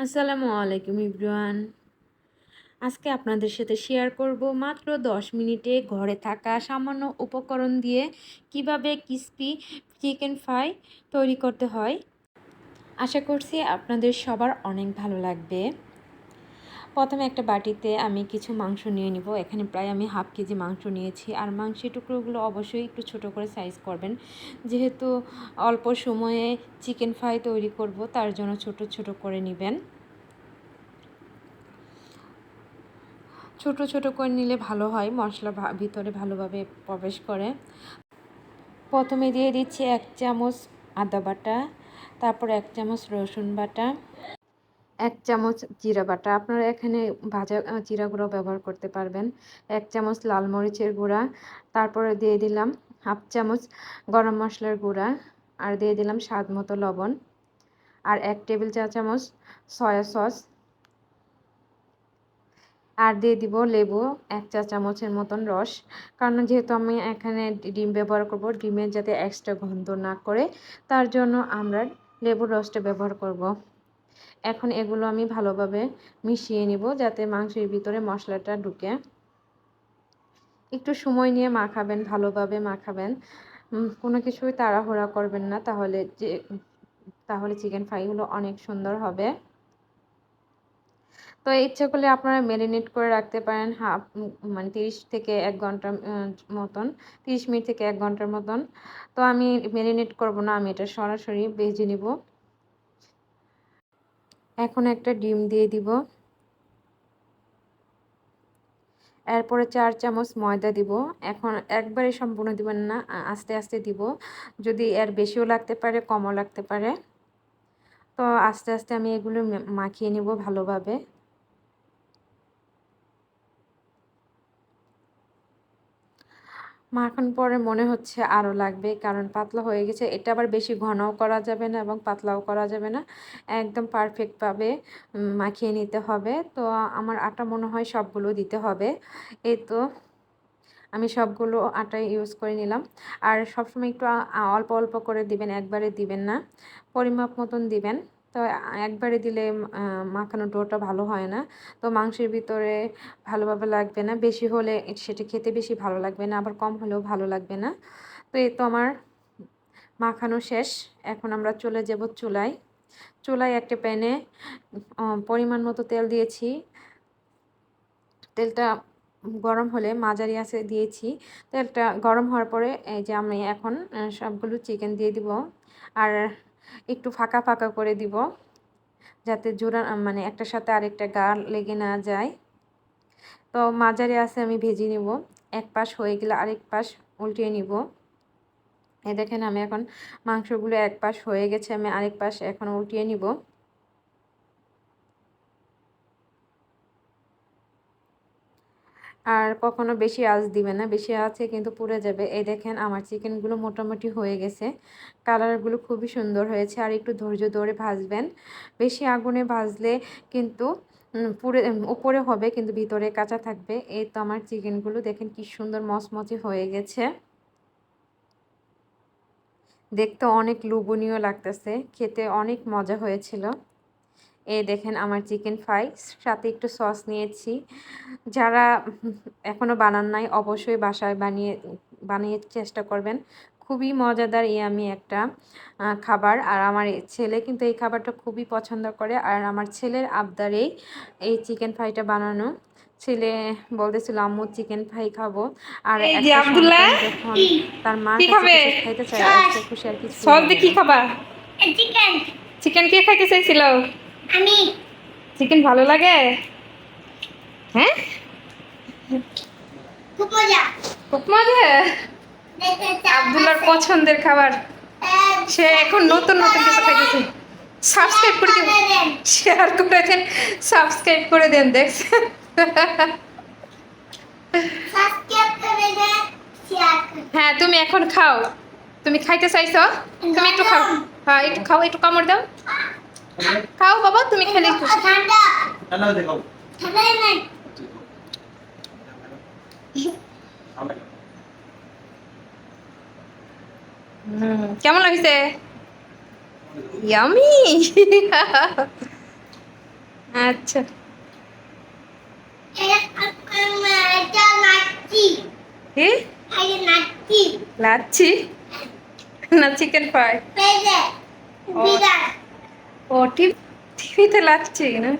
আসসালামু আলাইকুম এভরিওয়ান। আজকে আপনাদের সাথে শেয়ার করব মাত্র 10 মিনিটে ঘরে থাকা সামান্য উপকরণ দিয়ে কিভাবে ক্রিসপি চিকেন ফ্রাই তৈরি করতে হয়। আশা করছি আপনাদের সবার অনেক ভালো লাগবে। প্রথমে একটা বাটিতে আমি কিছু মাংস নিয়ে নিব। এখানে প্রায় আমি হাফ কেজি মাংস নিয়েছি। আর মাংসের টুকরোগুলো অবশ্যই একটু ছোট করে সাইজ করবেন, যেহেতু অল্প সময়ে চিকেন ফ্রাই তৈরি করব, তার জন্য ছোট ছোট করে নেবেন। ছোট ছোট করে নিলে ভালো হয়, মশলা ভিতরে ভালোভাবে প্রবেশ করে। প্রথমে দিয়ে দিচ্ছি 1 চামচ আদা বাটা, তারপর 1 চামচ রসুন বাটা, 1 চামচ জিরা বাটা। আপনারা এখানে ভাজা জিরা গুঁড়ো ব্যবহার করতে পারবেন। 1 চামচ লাল মরিচের গুঁড়া, তারপরে দিয়ে দিলাম হাফ চামচ গরম মশলার গুঁড়া, আর দিয়ে দিলাম স্বাদ মতো লবণ, আর 1 টেবিল চা চামচ সয়া সস, আর দিয়ে দিব লেবু 1 চা চামচের মতন রস। কারণ যেহেতু আমি এখানে ডিম ব্যবহার করব, ডিমের যাতে এক্সট্রা গন্ধ না করে, তার জন্য আমরা লেবুর রসটা ব্যবহার করব। এখন এগুলো আমি ভালোভাবে মিশিয়ে নিব যাতে মাংসের ভিতরে মশলাটা ঢুকে। একটু সময় নিয়ে মাখাবেন, ভালোভাবে মাখাবেন। কোনো কিছুই তাড়াহুড়া করবেন না, তাহলে চিকেন ফ্রাইগুলো অনেক সুন্দর হবে। তো ইচ্ছা করলে আপনারা ম্যারিনেট করে রাখতে পারেন মানে 30 থেকে 1 ঘন্টা মতন, 30 মিনিট থেকে 1 ঘন্টার মতন। তো আমি ম্যারিনেট করব না, আমি এটা সরাসরি ভেজে নিব। এখন একটা ডিম দিয়ে দিব, এরপরে 4 চামচ ময়দা দিব। এখন একবারে সম্পূর্ণ দিবেন না, আস্তে আস্তে দিব। যদি এর বেশিও লাগতে পারে, কমও লাগতে পারে। তো আস্তে আস্তে আমি এগুলো মাখিয়ে নিব ভালোভাবে। মাখানোর পরে মনে হচ্ছে আরও লাগবে, কারণ পাতলা হয়ে গেছে। এটা আবার বেশি ঘনও করা যাবে না এবং পাতলাও করা যাবে না, একদম পারফেক্টভাবে মাখিয়ে নিতে হবে। তো আমার আটা মনে হয় সবগুলো দিতে হবে। এই তো আমি সবগুলো আটা ইউজ করে নিলাম। আর সবসময় একটু অল্প অল্প করে দিবেন, একবারে দিবেন না, পরিমাপ মতন দিবেন। তো একবারে দিলে মাখানো ডোটা ভালো হয় না, তো মাংসের ভিতরে ভালোভাবে লাগবে না। বেশি হলে সেটা খেতে বেশি ভালো লাগবে না, আবার কম হলেও ভালো লাগবে না। তো এই তো আমার মাখানো শেষ। এখন আমরা চলে যাব চুলায়। চুলায় একটা প্যানে পরিমাণ মতো তেল দিয়েছি। তেলটা গরম হলে মাঝারি আঁচে দিয়েছি। তেলটা গরম হওয়ার পরে এই যে আমি এখন সবগুলো চিকেন দিয়ে দিব, আর একটু ফাঁকা ফাঁকা করে দিব, যাতে জোড়া মানে একটার সাথে আরেকটা গা লেগে না যায়। তো মাঝারি আঁচে আমি ভেজে নিব। এক পাশ হয়ে গেলে আরেক পাশ উল্টিয়ে নিব। এই দেখেন আমি এখন মাংসগুলো এক পাশ হয়ে গেছে, আমি আরেক পাশ এখন উল্টিয়ে নিব। আর কখনো বেশি আঁচ দিবে না, বেশি আঁচে কিন্তু পুড়ে যাবে। এই দেখেন আমার চিকেনগুলো মোটামুটি হয়ে গেছে, কালারগুলো খুবই সুন্দর হয়েছে। আর একটু ধৈর্য ধরে ভাজবেন, বেশি আগুনে ভাজলে কিন্তু পুড়ে উপরে হবে কিন্তু ভিতরে কাঁচা থাকবে। এই তো আমার চিকেনগুলো দেখেন কি সুন্দর মচমচে হয়ে গেছে, দেখতে অনেক লোভনীয় লাগতেছে, খেতে অনেক মজা হয়েছিল। এই দেখেন আমার চিকেন ফ্রাই, সাথে একটু সস নিয়েছি। যারা এখনও বানান নাই অবশ্যই বাসায় বানিয়ে চেষ্টা করবেন। খুবই মজাদার ইয়ামি একটা খাবার। আর আমার ছেলে কিন্তু এই খাবারটা খুবই পছন্দ করে, আর আমার ছেলের আবদারেই এই চিকেন ফ্রাইটা বানানো। ছেলে বলতেছিল আম্মু চিকেন ফ্রাই খাবো। আর এই যে একটা আব্দুল্লাহ সন্তান যখন তার মার কি কাছে খাবে? কিছু খাইতে চায়, এর চেয়ে খুশি আর কিছুই সস লাগে দিয়ে কি না। খাবা? চিকেন। চিকেন কে খাইতে চাইছিল? আমি। চিকেন ভালো লাগে? হ্যাঁ, খুব মজা। খুব মজা। আব্দুল্লাহর পছন্দের খাবার, সে এখন নতুন নতুন কিছু খাইতেছে। সাবস্ক্রাইব করে দেন, শেয়ার করে দেন, সাবস্ক্রাইব করে দেন। দেখছেন, হ্যাঁ তুমি এখন খাও, তুমি খাইতে চাইছো, তুমি একটু খাও। হ্যাঁ একটু খাও, একটু কামড় দাও, খাও বাবা, তুমি খেলে একটু। কেমন লাগছে? ইয়ামি। আচ্ছা কি লাচ্ছি না চিকেন ফ্রাই ও টিভিতে লাচ্ছি না